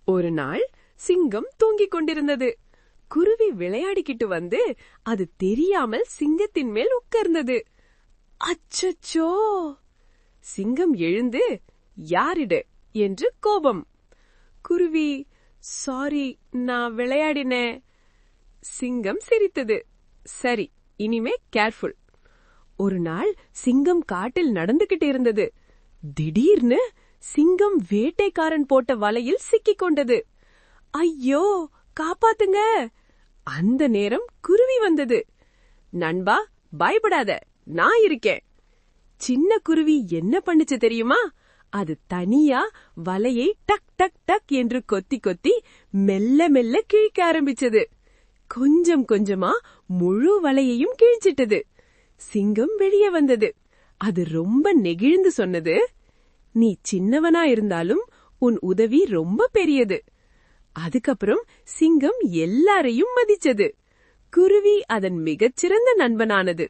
ஒரு நாள் சிங்கம் தூங்கிக் கொண்டிருந்தது. குருவி விளையாடிக்கிட்டு வந்து அது தெரியாமல் சிங்கத்தின் மேல் உட்கார்ந்தது. அச்சச்சோ! சிங்கம் எழுந்து, யாரிடு என்று கோபம். குருவி, சாரி, நான் விளையாடினேன். சிங்கம் சிரித்தது. சரி, இனிமே கேர்ஃபுல். ஒரு நாள் சிங்கம் காட்டில் நடந்துகிட்டு இருந்தது. திடீர்னு சிங்கம் வேட்டைக்காரன் போட்ட வலையில் சிக்கிக் கொண்டது. ஐயோ, காப்பாத்துங்க! அந்த நேரம் குருவி வந்தது. நண்பா, பயப்படாத, நான் இருக்கேன். சின்ன குருவி என்ன பண்ணுச்சு தெரியுமா? அது தனியா வலையை டக் டக் டக் என்று கொத்தி கொத்தி மெல்ல மெல்ல கிழிக்க ஆரம்பிச்சது. கொஞ்சம் கொஞ்சமா முழு வலையையும் கிழிச்சிட்டது. சிங்கம் வெளியே வந்தது. அது ரொம்ப நெகிழ்ந்து சொன்னது, நீ சின்னவனா இருந்தாலும் உன் உதவி ரொம்ப பெரியது. அதுக்கப்புறம் சிங்கம் எல்லாரையும் மதிச்சது. குருவி அதன் மிகச்சிறந்த நண்பனானது.